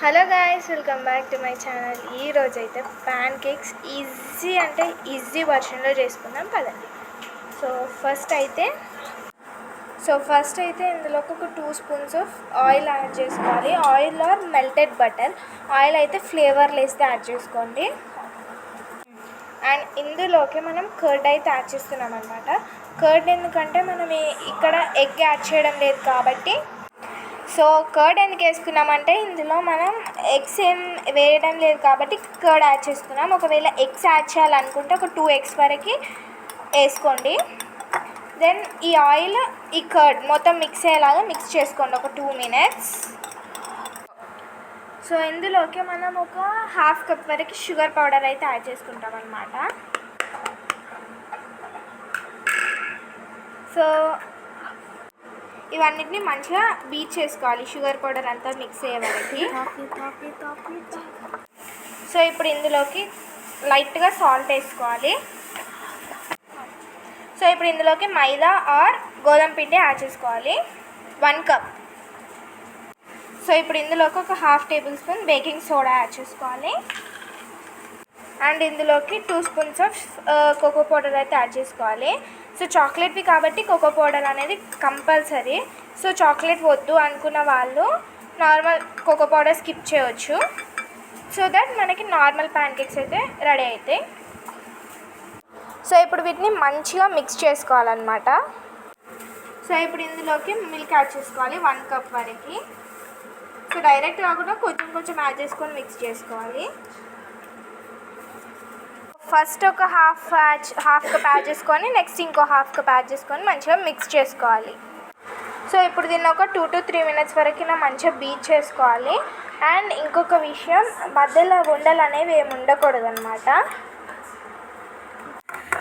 Hello guys, welcome back to my channel. ఈరోజైతే pan cakes easy అంటే easy వర్షన్లో చేసుకుందాం పదండి. సో ఫస్ట్ అయితే ఇందులోకి ఒక 2 స్పూన్స్ ఆఫ్ ఆయిల్ యాడ్ చేసుకోవాలి. Oil are melted butter. Oil అయితే ఫ్లేవర్ లేస్తే యాడ్ చేసుకోండి. అండ్ ఇందులోకి మనం కర్డ్ అయితే యాడ్ చేస్తున్నాం అనమాట. కర్డ్ ఎందుకంటే మనం ఇక్కడ ఎగ్ యాడ్ చేయడం లేదు కాబట్టి. సో కర్డ్ ఎందుకు వేసుకున్నామంటే ఇందులో మనం ఎగ్స్ ఏం వేయడం లేదు కాబట్టి కర్డ్ యాడ్ చేసుకున్నాం. ఒకవేళ ఎగ్స్ యాడ్ చేయాలనుకుంటే ఒక 2 eggs వరకు వేసుకోండి. దెన్ ఈ ఆయిల్ ఈ కర్డ్ మొత్తం మిక్స్ అయ్యేలాగా మిక్స్ చేసుకోండి ఒక 2 minutes. సో ఇందులోకి మనం ఒక 1/2 cup వరకు షుగర్ పౌడర్ అయితే యాడ్ చేసుకుంటాం అన్నమాట. సో ఇవన్నిటిని మంచిగా బీట్ చేసుకోవాలి, షుగర్ పౌడర్ అంతా మిక్స్ అయ్యే వరకు. సో ఇప్పుడు ఇందులోకి లైట్గా సాల్ట్ వేసుకోవాలి. సో ఇప్పుడు ఇందులోకి మైదా ఆర్ గోధుమ పిండి యాడ్ చేసుకోవాలి 1 cup. సో ఇప్పుడు ఇందులోకి ఒక 1/2 tablespoon బేకింగ్ సోడా యాడ్ చేసుకోవాలి. అండ్ ఇందులోకి 2 spoons ఆఫ్ కోకో పౌడర్ అయితే యాడ్ చేసుకోవాలి. సో చాక్లెట్వి కాబట్టి కోకో పౌడర్ అనేది కంపల్సరీ. సో చాక్లెట్ వద్దు అనుకున్న వాళ్ళు నార్మల్ కోకో పౌడర్ స్కిప్ చేయవచ్చు. సో దట్ మనకి నార్మల్ ప్యాన్ కేక్స్ అయితే రెడీ అవుతాయి. సో ఇప్పుడు వీటిని మంచిగా మిక్స్ చేసుకోవాలన్నమాట. సో ఇప్పుడు ఇందులోకి మిల్క్ యాడ్ చేసుకోవాలి 1 cup వరకు. సో డైరెక్ట్ కాకుండా కొంచెం యాడ్ చేసుకొని మిక్స్ చేసుకోవాలి. ఫస్ట్ ఒక హాఫ్ కప్ యాడ్ చేసుకొని నెక్స్ట్ ఇంకో 1/2 cup యాడ్ చేసుకొని మంచిగా మిక్స్ చేసుకోవాలి. సో ఇప్పుడు దీన్ని ఒక 2 to 3 minutes వరకు మంచిగా బీట్ చేసుకోవాలి. అండ్ ఇంకొక విషయం, మధ్యలో ఉండలు అనేవి ఏమి ఉండకూడదు అనమాట.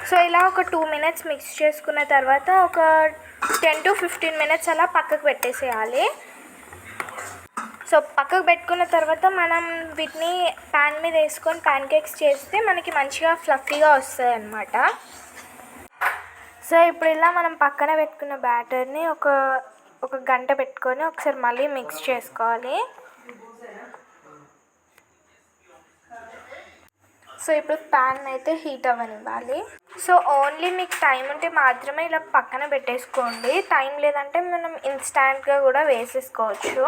సో ఇలా ఒక 2 minutes మిక్స్ చేసుకున్న తర్వాత ఒక 10 to 15 minutes అలా పక్కకు పెట్టేసేయాలి. సో పక్కకు పెట్టుకున్న తర్వాత మనం వీటిని ప్యాన్ మీద వేసుకొని ప్యాన్ కేక్స్ చేస్తే మనకి మంచిగా ఫ్లఫీగా వస్తాయి అన్నమాట. సో ఇప్పుడు ఇలా మనం పక్కన పెట్టుకున్న బ్యాటర్ని ఒక గంట పెట్టుకొని ఒకసారి మళ్ళీ మిక్స్ చేసుకోవాలి. సో ఇప్పుడు ప్యాన్ అయితే హీట్ అవ్వనివ్వాలి. సో ఓన్లీ మీకు టైం ఉంటే మాత్రమే ఇలా పక్కన పెట్టేసుకోండి. టైం లేదంటే మనం ఇన్స్టాంట్గా కూడా వేసేసుకోవచ్చు.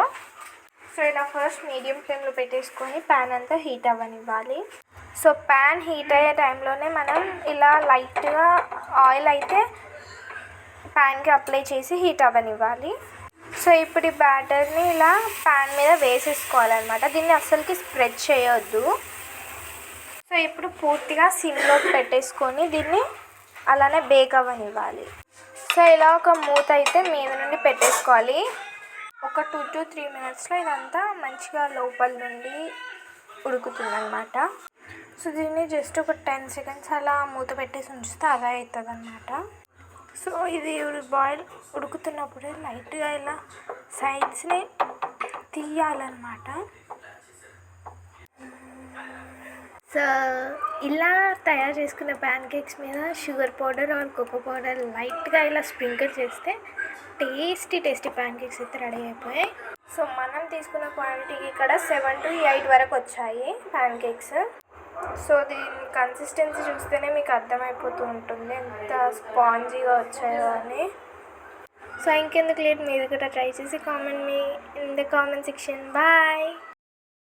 సో ఇలా ఫస్ట్ మీడియం ఫ్లేమ్లో పెట్టేసుకొని ప్యాన్ అంతా హీట్ అవ్వనివ్వాలి. సో ప్యాన్ హీట్ అయ్యే టైంలోనే మనం ఇలా లైట్గా ఆయిల్ అయితే ప్యాన్కి అప్లై చేసి హీట్ అవ్వనివ్వాలి. సో ఇప్పుడు ఈ బ్యాటర్ని ఇలా ప్యాన్ మీద వేసేసుకోవాలన్నమాట. దీన్ని అస్సలకి స్ప్రెడ్ చేయొద్దు. సో ఇప్పుడు పూర్తిగా సిమ్లోకి పెట్టేసుకొని దీన్ని అలానే బేక్ అవ్వనివ్వాలి. సో ఇలా ఒక మూత అయితే మీద నుండి పెట్టేసుకోవాలి. ఒక 2 to 3 minutesలో ఇదంతా మంచిగా లోపల నుండి ఉడుకుతుంది అనమాట. సో దీన్ని జస్ట్ ఒక 10 seconds అలా మూత పెట్టేసి ఉంచితే అలా అవుతుంది అనమాట. సో ఇది ఉడుకుతున్నప్పుడే లైట్గా ఇలా సైడ్స్ని తీయాలన్నమాట. సో ఇలా తయారు చేసుకున్న ప్యాన్ కేక్స్ మీద sugar powder or cocoa powder లైట్గా ఇలా స్ప్రింకిల్ చేస్తే టేస్టీ ప్యాన్ కేక్స్ అయితే రెడీ అయిపోయాయి. సో మనం తీసుకున్న క్వాంటిటీకి ఇక్కడ 7 to 8 వరకు వచ్చాయి ప్యాన్ కేక్స్. సో దీని కన్సిస్టెన్సీ చూస్తేనే మీకు అర్థమైపోతూ ఉంటుంది ఎంత స్పాంజీగా వచ్చాయో అని. సో ఇంకెందుకు లేట్, మీరు కూడా ట్రై చేసి కామెంట్ మీ in the comment section. Bye.